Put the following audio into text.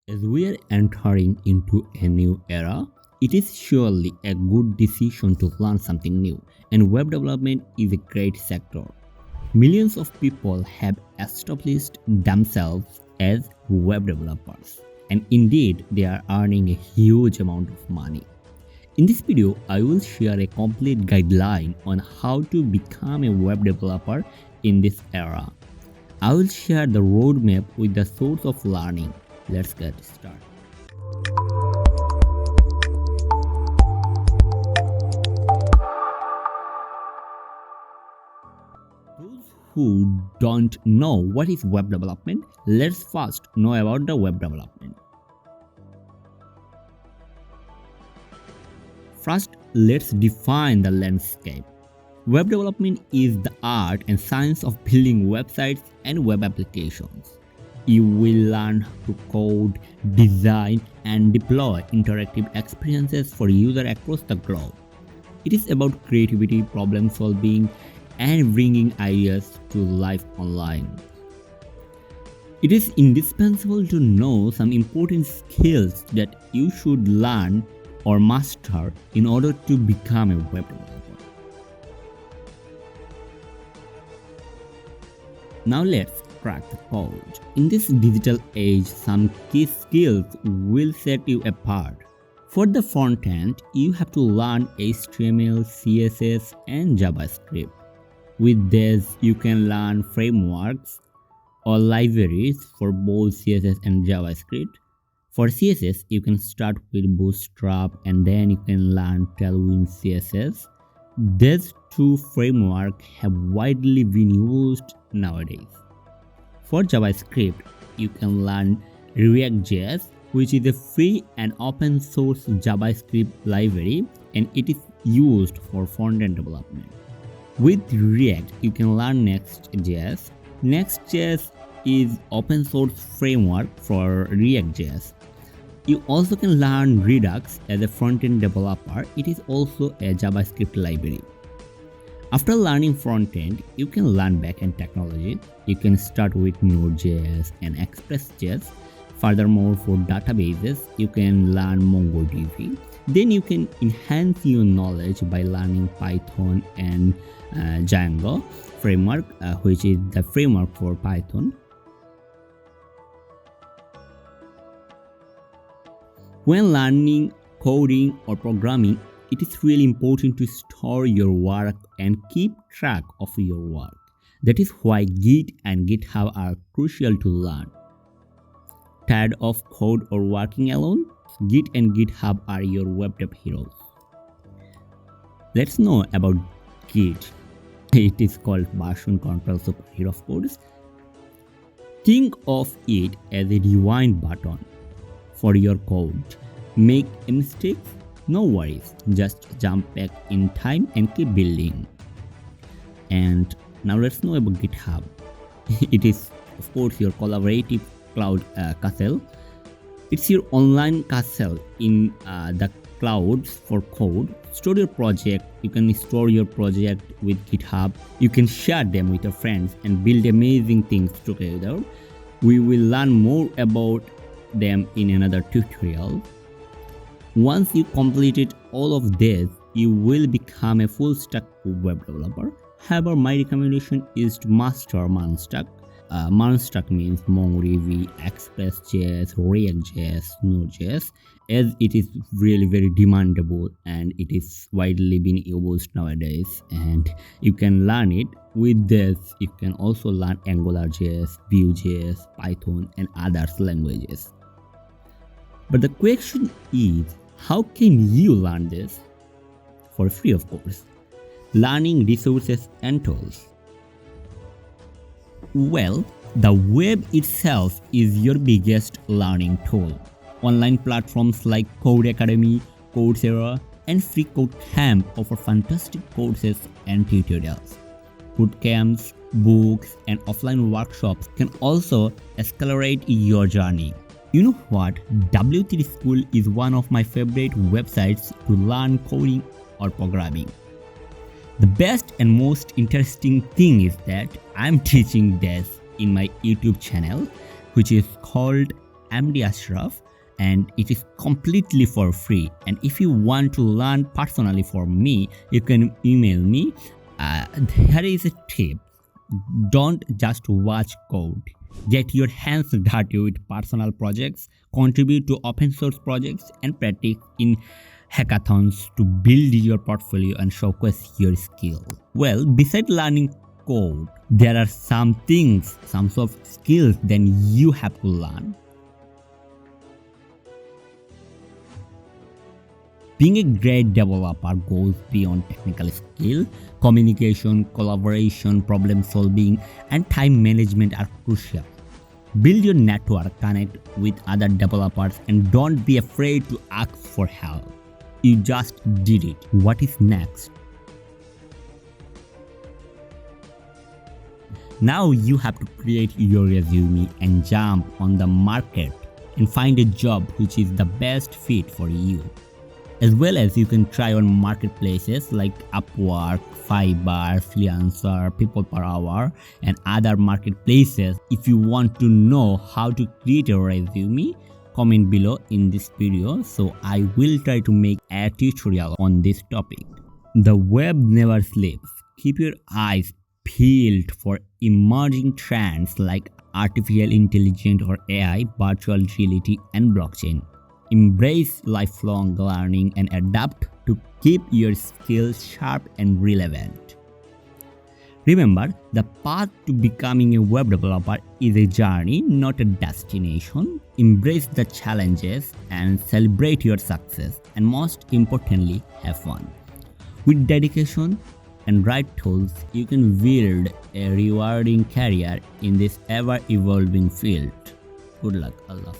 As we are entering into a new era, it is surely a good decision to learn something new, and web development is a great sector. Millions of people have established themselves as web developers, and indeed they are earning a huge amount of money. In this video, I will share a complete guideline on how to become a web developer in this era. I will share the roadmap with the source of learning. Let's get started. Those who don't know what is web development, let's first know about the web development. First, let's define the landscape. Web development is the art and science of building websites and web applications. You will learn to code, design, and deploy interactive experiences for users across the globe. It is about creativity, problem solving, and bringing ideas to life online. It is indispensable to know some important skills that you should learn or master in order to become a web developer. Now let's crack the code. In this digital age, some key skills will set you apart. For the front end, you have to learn HTML, CSS, and JavaScript. With this, you can learn frameworks or libraries for both CSS and JavaScript. For CSS, you can start with Bootstrap and then you can learn Tailwind CSS. These two frameworks have widely been used nowadays. For JavaScript, you can learn React.js, which is a free and open source JavaScript library, and it is used for front-end development. With React, you can learn Next.js. Next.js is open source framework for React.js. You also can learn Redux as a front-end developer. It is also a JavaScript library. After learning front-end, you can learn backend technology. You can start with Node.js and Express.js. Furthermore, for databases, you can learn MongoDB. Then you can enhance your knowledge by learning Python and Django framework, which is the framework for Python. When learning coding or programming, it is really important to store your work and keep track of your work. That is why Git and GitHub are crucial to learn. Tired of code or working alone? Git and GitHub are your web dev heroes. Let's know about Git. It is called version control superhero of codes. Think of it as a rewind button for your code. Make a mistake? No worries, just jump back in time and keep building. And now let's know about GitHub. It is, of course, your collaborative cloud castle. It's your online castle in the clouds for code. Store your project. You can store your project with GitHub. You can share them with your friends and build amazing things together. We will learn more about them in another tutorial. Once you completed all of this, you will become a full stack web developer. However, my recommendation is to master MERN Stack. MERN Stack means MongoDB, Express.js, React.js, Node.js, as it is really very demandable and it is widely being used nowadays, and you can learn it. With this, you can also learn AngularJS, Vue.js, Python, and other languages. But the question is, how can you learn this? For free, of course. Learning resources and tools. Well, the web itself is your biggest learning tool. Online platforms like Codecademy, Coursera, and Free.Codecamp offer fantastic courses and tutorials. Bootcamps, books, and offline workshops can also accelerate your journey. You know what? W3 School is one of my favorite websites to learn coding or programming. The best and most interesting thing is that I'm teaching this in my YouTube channel, which is called MD Ashraf, and it is completely for free. And if you want to learn personally from me, you can email me. Here is a tip: don't just watch code. Get your hands dirty with personal projects, contribute to open source projects, and practice in hackathons to build your portfolio and showcase your skill. Well, besides learning code, there are some soft skills that you have to learn. Being a great developer goes beyond technical skill. Communication, collaboration, problem solving, and time management are crucial. Build your network, connect with other developers, and don't be afraid to ask for help. You just did it. What is next? Now you have to create your resume and jump on the market and find a job which is the best fit for you. As well as you can try on marketplaces like Upwork, Fiverr, Freelancer, People Per Hour, and other marketplaces. If you want to know how to create a resume, comment below in this video, so I will try to make a tutorial on this topic. The web never sleeps. Keep your eyes peeled for emerging trends like artificial intelligence or AI, virtual reality, and blockchain. Embrace lifelong learning and adapt to keep your skills sharp and relevant. Remember, the path to becoming a web developer is a journey, not a destination. Embrace the challenges and celebrate your success, and most importantly, have fun. With dedication and right tools, you can build a rewarding career in this ever-evolving field. Good luck, Allah.